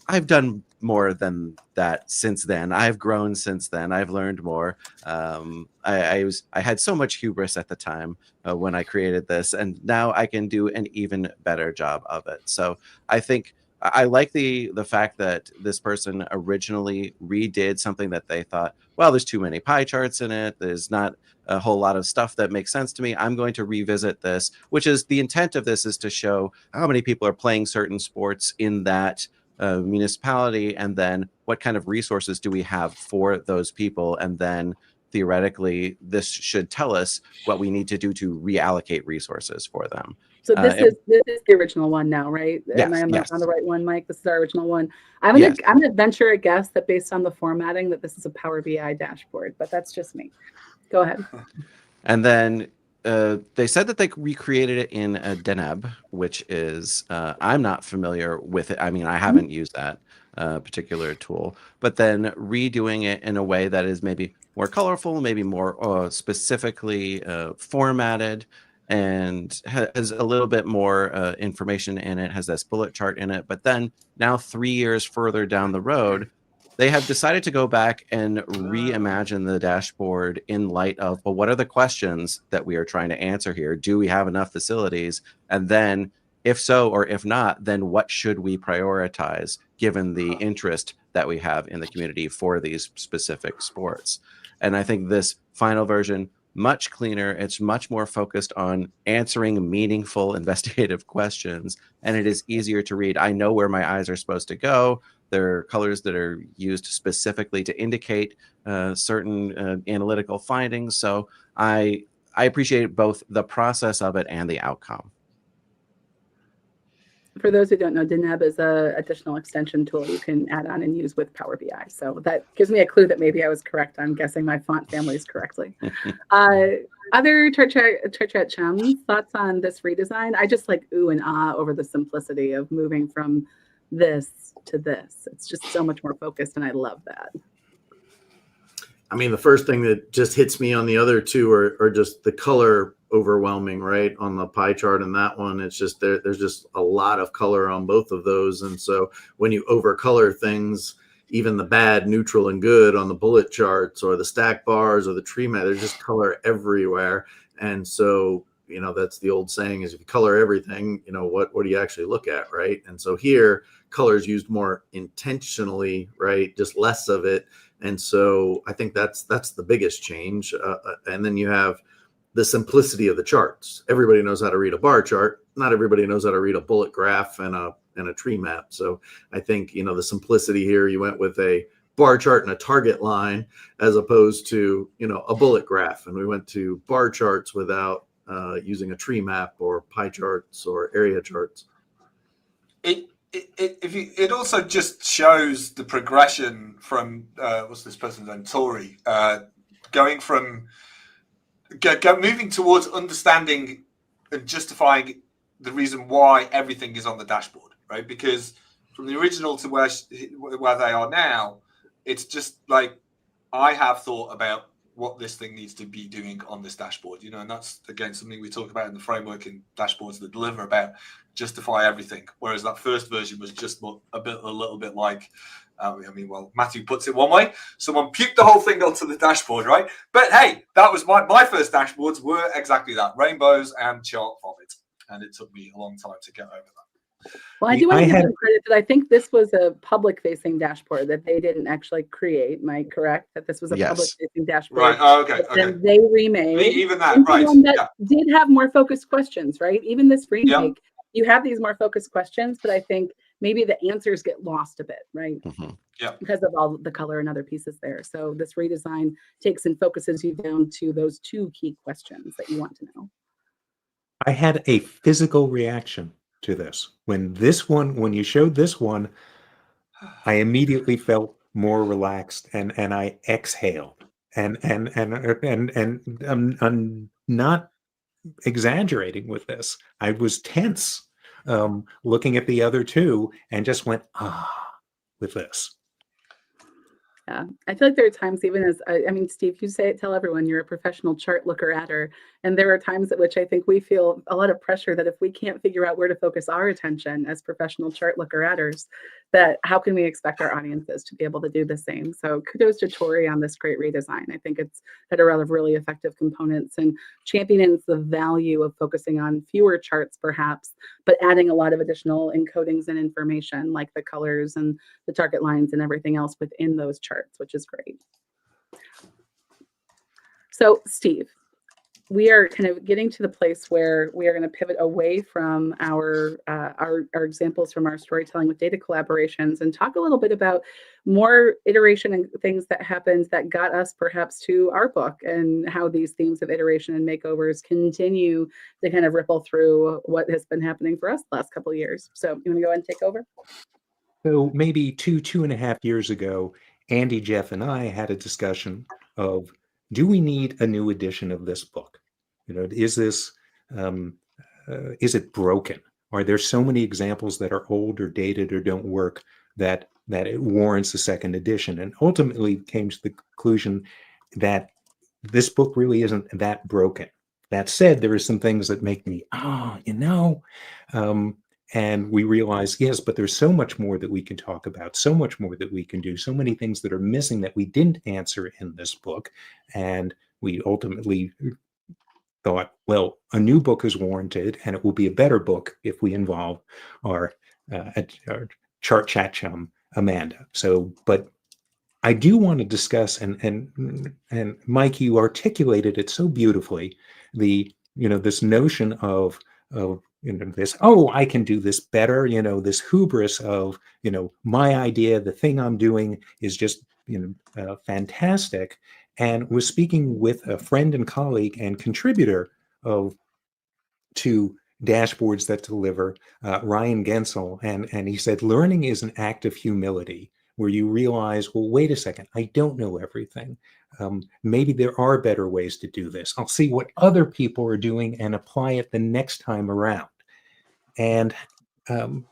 I've done more than that since then. I've grown since then. I've learned more. I had so much hubris at the time when I created this, and now I can do an even better job of it. So I think I like the fact that this person originally redid something that they thought, well, there's too many pie charts in it. There's not a whole lot of stuff that makes sense to me. I'm going to revisit this, which is the intent of this, is to show how many people are playing certain sports in that municipality, and then what kind of resources do we have for those people, and then theoretically this should tell us what we need to do to reallocate resources for them. So this is the original one now, right? Yes, Am I yes. on the right one, Mike? This is our original one. I'm gonna venture a guess that based on the formatting that this is a Power BI dashboard, but that's just me. Go ahead. And then they said that they recreated it in a Deneb, which is I'm not familiar with it. I mean, I haven't used that particular tool, but then redoing it in a way that is maybe more colorful, maybe more specifically formatted, and has a little bit more information in it, has this bullet chart in it. But then now 3 years further down the road, they have decided to go back and reimagine the dashboard in light of, well, what are the questions that we are trying to answer here? Do we have enough facilities? And then if so, or if not, then what should we prioritize given the interest that we have in the community for these specific sports? And I think this final version, much cleaner. It's much more focused on answering meaningful investigative questions, and it is easier to read. I know where my eyes are supposed to go. There are colors that are used specifically to indicate certain analytical findings. So I appreciate both the process of it and the outcome. For those who don't know, Deneb is an additional extension tool you can add on and use with Power BI. So that gives me a clue that maybe I was correct on guessing my font families correctly. Other Chart Chat chums, thoughts on this redesign? I just like ooh and ah over the simplicity of moving from this to this. It's just so much more focused, and I love that. I mean, the first thing that just hits me on the other two are just the color overwhelming, right? On the pie chart and that one, it's just there's just a lot of color on both of those. And so when you overcolor things, even the bad, neutral, and good on the bullet charts or the stack bars or the tree mat, there's just color everywhere. And so, that's the old saying is if you color everything, what do you actually look at, right? And so here, color is used more intentionally, right? Just less of it. And so I think that's the biggest change. And then you have the simplicity of the charts. Everybody knows how to read a bar chart. Not everybody knows how to read a bullet graph and a tree map. So I think, the simplicity here, you went with a bar chart and a target line as opposed to, a bullet graph. And we went to bar charts without using a tree map or pie charts or area charts. It also just shows the progression from what's this person's name, Tori, going from moving towards understanding and justifying the reason why everything is on the dashboard, right? Because from the original to where they are now, it's just like I have thought about what this thing needs to be doing on this dashboard, and that's again something we talk about in the framework in dashboards that deliver about justify everything. Whereas that first version was just a little bit like, Matthew puts it one way: someone puked the whole thing onto the dashboard, right? But hey, that was my first dashboards were exactly that: rainbows and chart vomit, and it took me a long time to get over that. Well, I do want to give them credit that I think this was a public-facing dashboard that they didn't actually create. Am I correct that this was a public-facing dashboard? Right. Oh, okay. And they remade even that, right? One that did have more focused questions, right? Even this remake, you have these more focused questions, but I think maybe the answers get lost a bit, right? Mm-hmm. Yeah. Because of all the color and other pieces there. So this redesign takes and focuses you down to those two key questions that you want to know. I had a physical reaction to this. When you showed this one, I immediately felt more relaxed and I exhaled. And I'm not exaggerating with this. I was tense looking at the other two and just went, with this. Yeah, I feel like there are times, even as Steve, you say it, tell everyone you're a professional chart looker adder. And there are times at which I think we feel a lot of pressure that if we can't figure out where to focus our attention as professional chart looker adders, that how can we expect our audiences to be able to do the same? So kudos to Tori on this great redesign. I think it's got a lot of really effective components and champions the value of focusing on fewer charts perhaps, but adding a lot of additional encodings and information like the colors and the target lines and everything else within those charts, which is great. So Steve, we are kind of getting to the place where we are going to pivot away from our examples from our storytelling with data collaborations and talk a little bit about more iteration and things that happened that got us perhaps to our book and how these themes of iteration and makeovers continue to kind of ripple through what has been happening for us the last couple of years. So you want to go ahead and take over? So maybe 2.5 years ago, Andy, Jeff, and I had a discussion of, do we need a new edition of this book? Is this, is it broken? Are there so many examples that are old or dated or don't work that it warrants a second edition? And ultimately came to the conclusion that this book really isn't that broken. That said, there are some things that make me, and we realize, yes, but there's so much more that we can talk about, so much more that we can do, so many things that are missing that we didn't answer in this book. And we ultimately thought, well, a new book is warranted, and it will be a better book if we involve our chart chat chum, Amanda. So, but I do want to discuss, and Mike, you articulated it so beautifully, this notion of this, I can do this better, this hubris of, my idea, the thing I'm doing is just, fantastic. And was speaking with a friend and colleague and contributor to Dashboards That Deliver, Ryan Gensel, and he said, learning is an act of humility, where you realize, well, wait a second, I don't know everything. Maybe there are better ways to do this. I'll see what other people are doing and apply it the next time around. And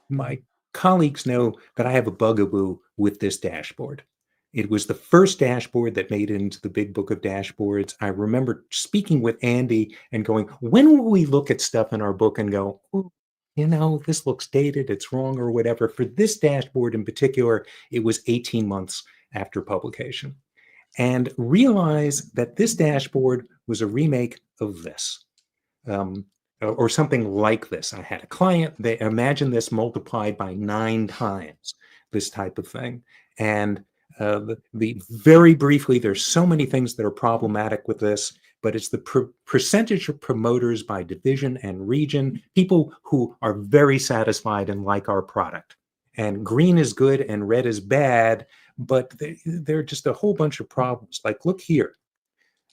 my colleagues know that I have a bugaboo with this dashboard. It was the first dashboard that made it into the big book of dashboards. I remember speaking with Andy and going, when will we look at stuff in our book and go, "Oh, you know, this looks dated, it's wrong," or whatever. For this dashboard in particular, it was 18 months after publication. And realize that this dashboard was a remake of this. Or something like this. I had a client, they imagine this multiplied by 9 times, this type of thing. And very briefly, there's so many things that are problematic with this, but it's the percentage of promoters by division and region, people who are very satisfied and like our product. And green is good and red is bad, but there are just a whole bunch of problems. Like, look here,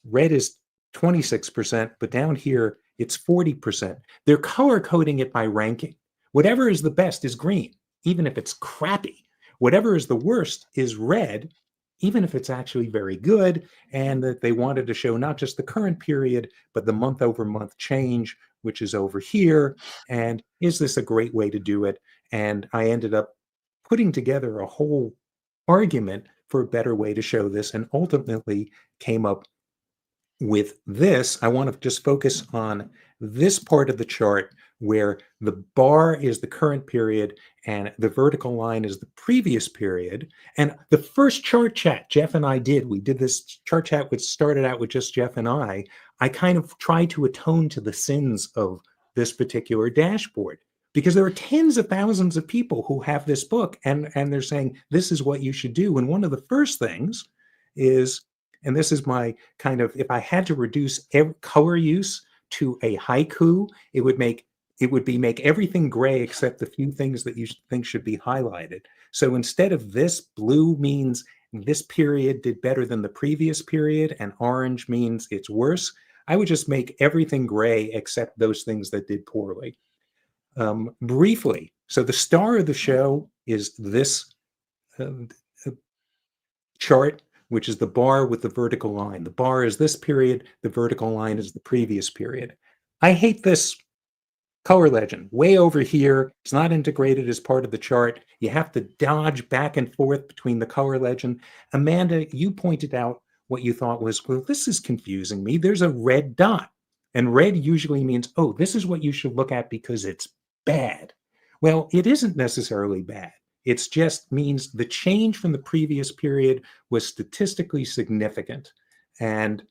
red is 26%, but down here, it's 40%. They're color coding it by ranking. Whatever is the best is green, even if it's crappy. Whatever is the worst is red, even if it's actually very good. And that they wanted to show not just the current period, but the month over month change, which is over here. And is this a great way to do it? And I ended up putting together a whole argument for a better way to show this, and ultimately came up with this. I want to just focus on this part of the chart where the bar is the current period and the vertical line is the previous period. And the first chart chat Jeff and I did, we did this chart chat which started out with just Jeff and I kind of tried to atone to the sins of this particular dashboard, because there are tens of thousands of people who have this book and they're saying, this is what you should do. And one of the first things is, and this is my kind of, if I had to reduce color use to a haiku, it would be make everything gray except the few things that you think should be highlighted. So instead of this, blue means this period did better than the previous period, and orange means it's worse. I would just make everything gray except those things that did poorly. Briefly, so the star of the show is this chart, which is the bar with the vertical line. The bar is this period, the vertical line is the previous period. I hate this color legend. Way over here, it's not integrated as part of the chart. You have to dodge back and forth between the color legend. Amanda, you pointed out what you thought was, well, this is confusing me. There's a red dot, and red usually means, oh, this is what you should look at because it's bad. Well, it isn't necessarily bad. It just means the change from the previous period was statistically significant. And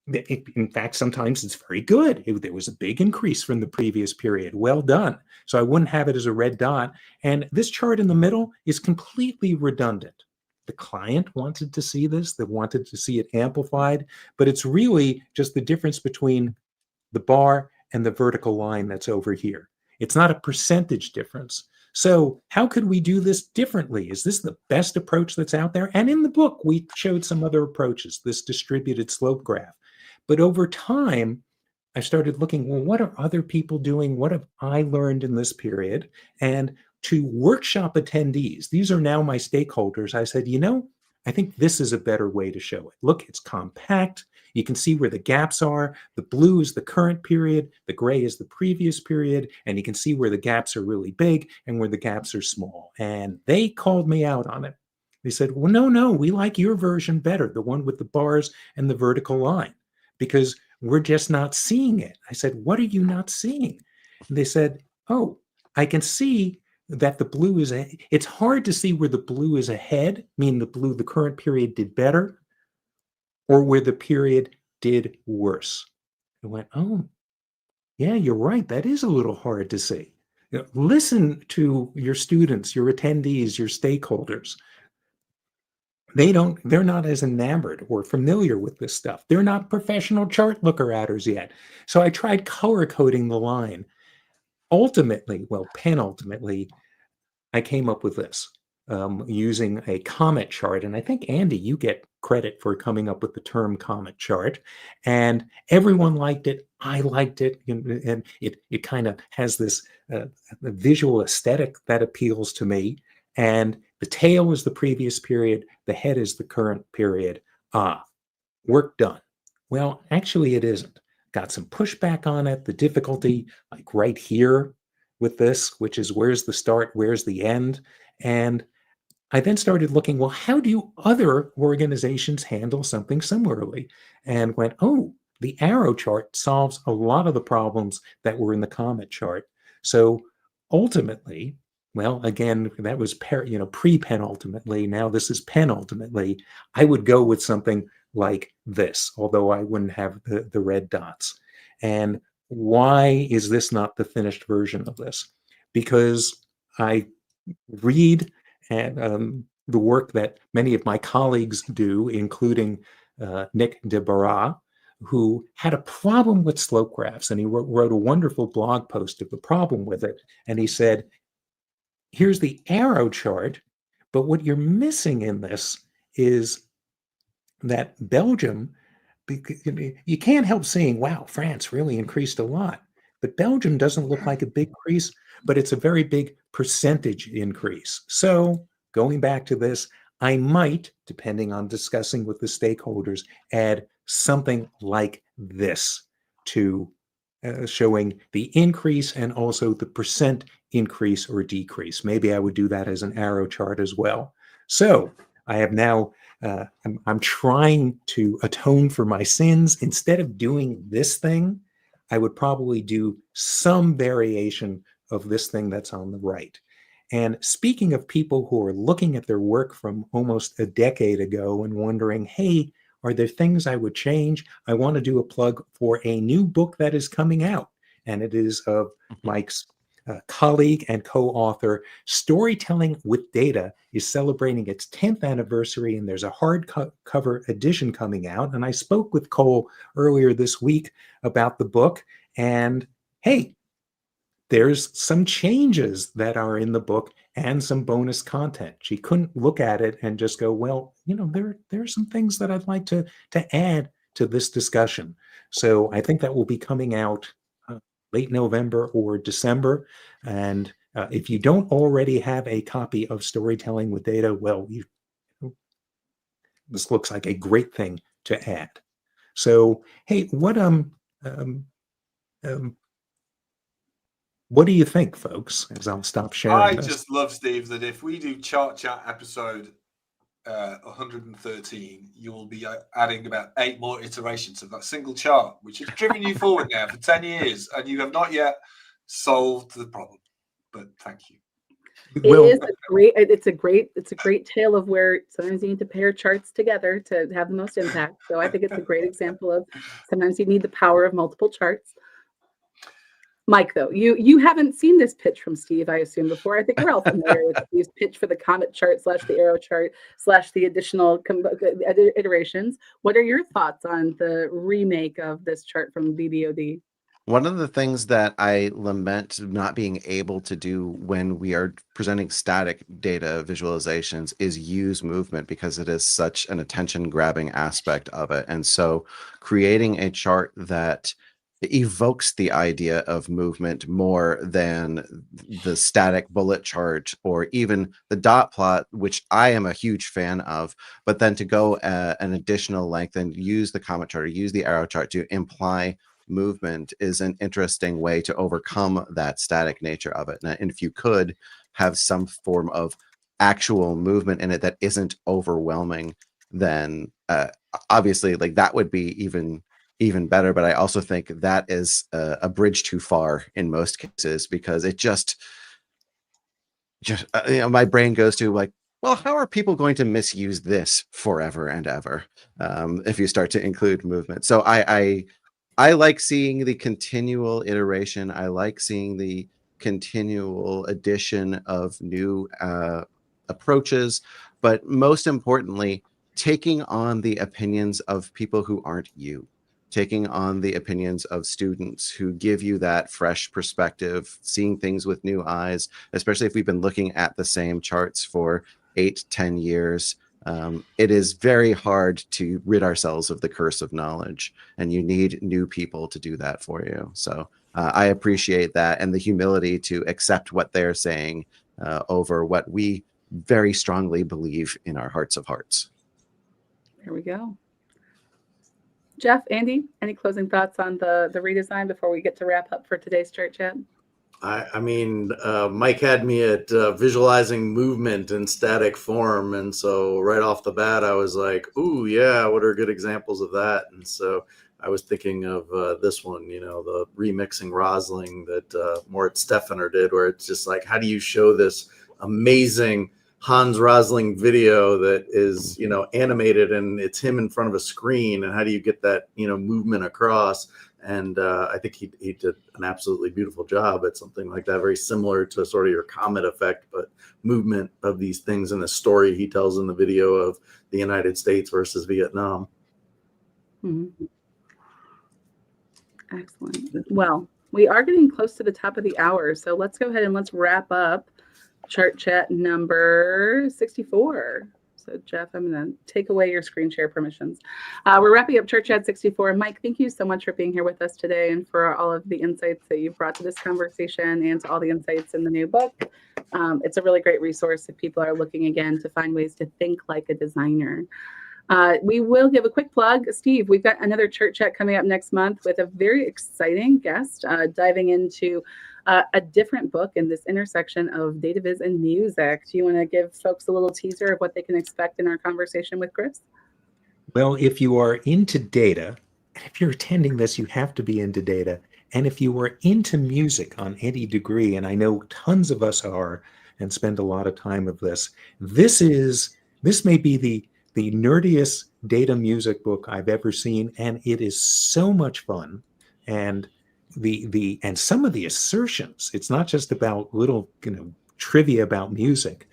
in fact, sometimes it's very good. There was a big increase from the previous period. Well done. So I wouldn't have it as a red dot. And this chart in the middle is completely redundant. The client wanted to see this. They wanted to see it amplified. But it's really just the difference between the bar and the vertical line that's over here. It's not a percentage difference. So how could we do this differently? Is this the best approach that's out there? And in the book, we showed some other approaches, this distributed slope graph. But over time, I started looking, well, what are other people doing? What have I learned in this period? And to workshop attendees, these are now my stakeholders, I said, I think this is a better way to show it. Look, it's compact. You can see where the gaps are. The blue is the current period. The gray is the previous period. And you can see where the gaps are really big and where the gaps are small. And they called me out on it. They said, well, no, we like your version better, the one with the bars and the vertical line, because we're just not seeing it. I said, what are you not seeing? And they said, oh, I can see that the blue is, it's hard to see where the blue is ahead, meaning the current period did better, or where the period did worse. I went, oh, yeah, you're right. That is a little hard to see. Listen to your students, your attendees, your stakeholders. They're not as enamored or familiar with this stuff. They're not professional chart looker-atters yet. So I tried color coding the line. Penultimately, I came up with this using a comet chart. And I think, Andy, you get credit for coming up with the term comet chart. And everyone liked it. I liked it. And it kind of has this visual aesthetic that appeals to me. And the tail is the previous period. The head is the current period. Work done. Well, actually, it isn't. Got some pushback on it. The difficulty, like right here with this, which is where's the start, where's the end. And I then started looking, well, how do other organizations handle something similarly? And went, oh, the arrow chart solves a lot of the problems that were in the comet chart. So ultimately, well, again, that was pre-penultimately. Now this is penultimately. I would go with something like this, although I wouldn't have the red dots. And why is this not the finished version of this? Because I read and the work that many of my colleagues do, including Nick DeBarra, who had a problem with slope graphs. And he wrote a wonderful blog post of the problem with it. And he said, here's the arrow chart, but what you're missing in this is that Belgium, you can't help seeing, wow, France really increased a lot. But Belgium doesn't look like a big increase, but it's a very big percentage increase. So going back to this, I might, depending on discussing with the stakeholders, add something like this to showing the increase and also the percent increase or decrease. Maybe I would do that as an arrow chart as well. So I have now I'm trying to atone for my sins. Instead of doing this thing, I would probably do some variation of this thing that's on the right. And speaking of people who are looking at their work from almost a decade ago and wondering, hey, are there things I would change? I want to do a plug for a new book that is coming out. And it is of Mike's colleague and co-author. Storytelling with Data is celebrating its 10th anniversary, and there's a hardcover edition coming out. And I spoke with Cole earlier this week about the book, and hey, there's some changes that are in the book and some bonus content. She couldn't look at it and just go, well, there are some things that I'd like to add to this discussion. So I think that will be coming out late November or December. And if you don't already have a copy of Storytelling with Data, well, this looks like a great thing to add. So, hey, what do you think, folks? As I'll stop sharing. I just love, Steve, that if we do Chart Chat episode 113, you will be adding about 8 more iterations of that single chart, which has driven you forward now for 10 years, and you have not yet solved the problem. But thank you. It's a great tale of where sometimes you need to pair charts together to have the most impact. So I think it's a great example of sometimes you need the power of multiple charts. Mike, though, you haven't seen this pitch from Steve, I assume, before. I think we're all familiar with Steve's pitch for the comet chart / the arrow chart / the additional iterations. What are your thoughts on the remake of this chart from BBOD? One of the things that I lament not being able to do when we are presenting static data visualizations is use movement, because it is such an attention-grabbing aspect of it. And so creating a chart that evokes the idea of movement more than the static bullet chart or even the dot plot, which I am a huge fan of, but then to go an additional length and use the comet chart or use the arrow chart to imply movement is an interesting way to overcome that static nature of it. And if you could have some form of actual movement in it that isn't overwhelming, then obviously like that would be even better. But I also think that is a bridge too far in most cases, because it just my brain goes to like, well, how are people going to misuse this forever and ever if you start to include movement? So I like seeing the continual iteration. I like seeing the continual addition of new approaches, but most importantly, taking on the opinions of people who aren't you, taking on the opinions of students who give you that fresh perspective, seeing things with new eyes, especially if we've been looking at the same charts for 8-10 years. It is very hard to rid ourselves of the curse of knowledge, and you need new people to do that for you. So I appreciate that, and the humility to accept what they're saying over what we very strongly believe in our hearts of hearts. There we go. Jeff, Andy, any closing thoughts on the redesign before we get to wrap up for today's chart chat? I mean, Mike had me at visualizing movement in static form. And so right off the bat, I was like, ooh, yeah, what are good examples of that? And so I was thinking of this one, the remixing Rosling that Mort Steffener did, where it's just like, how do you show this amazing Hans Rosling video that is, animated and it's him in front of a screen? And how do you get that, movement across? And I think he did an absolutely beautiful job at something like that, very similar to sort of your comet effect, but movement of these things in the story he tells in the video of the United States versus Vietnam. Mm-hmm. Excellent. Well, we are getting close to the top of the hour, so let's go ahead and let's wrap up chart chat number 64. So Jeff, I'm going to take away your screen share permissions. We're wrapping up Chart Chat 64. Mike, thank you so much for being here with us today and for all of the insights that you've brought to this conversation and to all the insights in the new book. It's a really great resource if people are looking again to find ways to think like a designer. We will give a quick plug. Steve, we've got another Chart Chat coming up next month with a very exciting guest diving into a different book in this intersection of data viz and music. Do you want to give folks a little teaser of what they can expect in our conversation with Chris? Well, if you are into data, and if you're attending this, you have to be into data. And if you are into music on any degree, and I know tons of us are and spend a lot of time with this may be the nerdiest data music book I've ever seen, and it is so much fun. And and some of the assertions, it's not just about little trivia about music.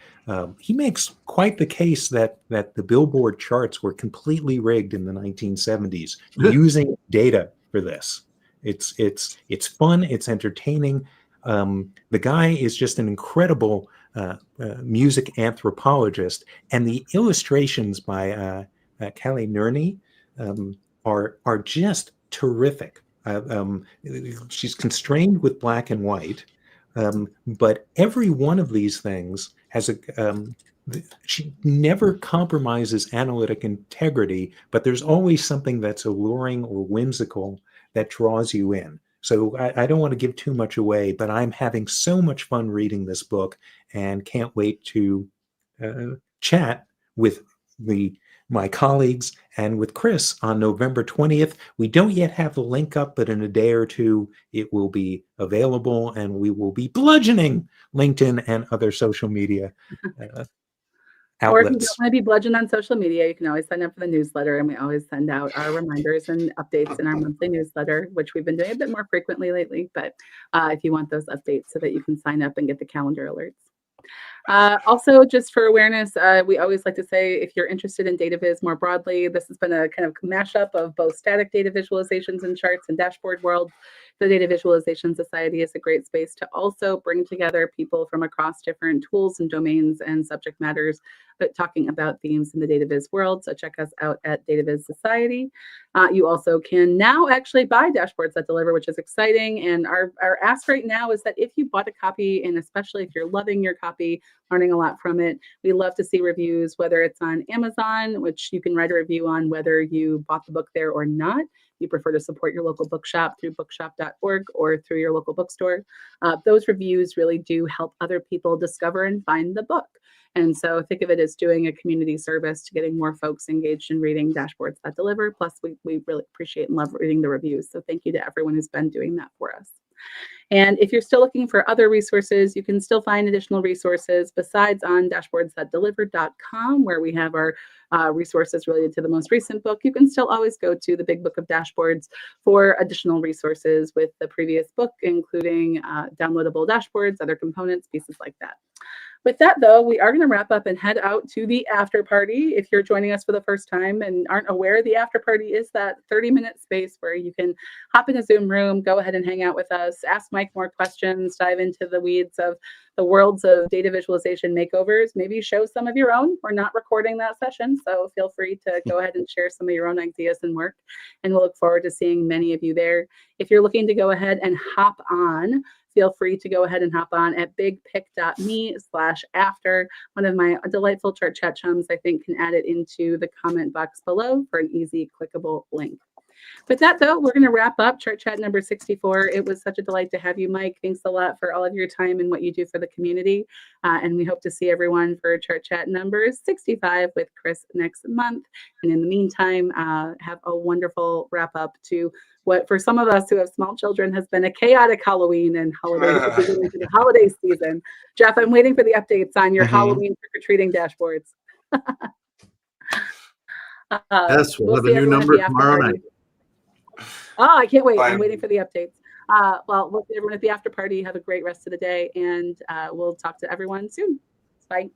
He makes quite the case that the Billboard charts were completely rigged in the 1970s using data for this. It's fun, it's entertaining. The guy is just an incredible music anthropologist, and the illustrations by Callie Nerney are just terrific. She's constrained with black and white, but every one of these things has she never compromises analytic integrity, but there's always something that's alluring or whimsical that draws you in. So I don't want to give too much away, but I'm having so much fun reading this book and can't wait to chat with my colleagues and with Chris on November 20th. We don't yet have the link up, but in a day or two, it will be available, and we will be bludgeoning LinkedIn and other social media outlets. Or if you don't want to be bludgeoned on social media, you can always sign up for the newsletter, and we always send out our reminders and updates in our monthly newsletter, which we've been doing a bit more frequently lately. But if you want those updates so that you can sign up and get the calendar alerts. Also, just for awareness, we always like to say, if you're interested in data viz more broadly, this has been a kind of mashup of both static data visualizations and charts and dashboard world. The Data Visualization Society is a great space to also bring together people from across different tools and domains and subject matters, but talking about themes in the data viz world. So check us out at Data Viz Society. You also can now actually buy dashboards that deliver, which is exciting. And our ask right now is that if you bought a copy, and especially if you're loving your copy, learning a lot from it, we love to see reviews, whether it's on Amazon, which you can write a review on whether you bought the book there or not. You prefer to support your local bookshop through bookshop.org or through your local bookstore. Those reviews really do help other people discover and find the book. And so think of it as doing a community service to getting more folks engaged in reading dashboards that deliver. Plus, we really appreciate and love reading the reviews. So thank you to everyone who's been doing that for us. And if you're still looking for other resources, you can still find additional resources besides on dashboardsthatdeliver.com, where we have our resources related to the most recent book. You can still always go to the Big Book of Dashboards for additional resources with the previous book, including downloadable dashboards, other components, pieces like that. With that, though, we are going to wrap up and head out to the after party. If you're joining us for the first time and aren't aware, the after party is that 30-minute space where you can hop in a Zoom room, go ahead and hang out with us, ask Mike more questions, dive into the weeds of the worlds of data visualization makeovers, maybe show some of your own. We're not recording that session, so feel free to go ahead and share some of your own ideas and work. And we'll look forward to seeing many of you there. If you're looking to go ahead and hop on, feel free to go ahead and hop on at bigpic.me/after. One of my delightful chart chat chums, I think, can add it into the comment box below for an easy clickable link. With that, though, we're going to wrap up Chart Chat number 64. It was such a delight to have you, Mike. Thanks a lot for all of your time and what you do for the community. And we hope to see everyone for Chart Chat number 65 with Chris next month. And in the meantime, have a wonderful wrap up to what, for some of us who have small children, has been a chaotic Halloween and holiday season. Jeff, I'm waiting for the updates on your Halloween trick-or-treating dashboards. Yes, we'll have a see new everyone at number the after tomorrow party. night. Oh, I can't wait. Bye. I'm waiting for the updates. Well, we'll see everyone at the after party. Have a great rest of the day, and we'll talk to everyone soon. Bye.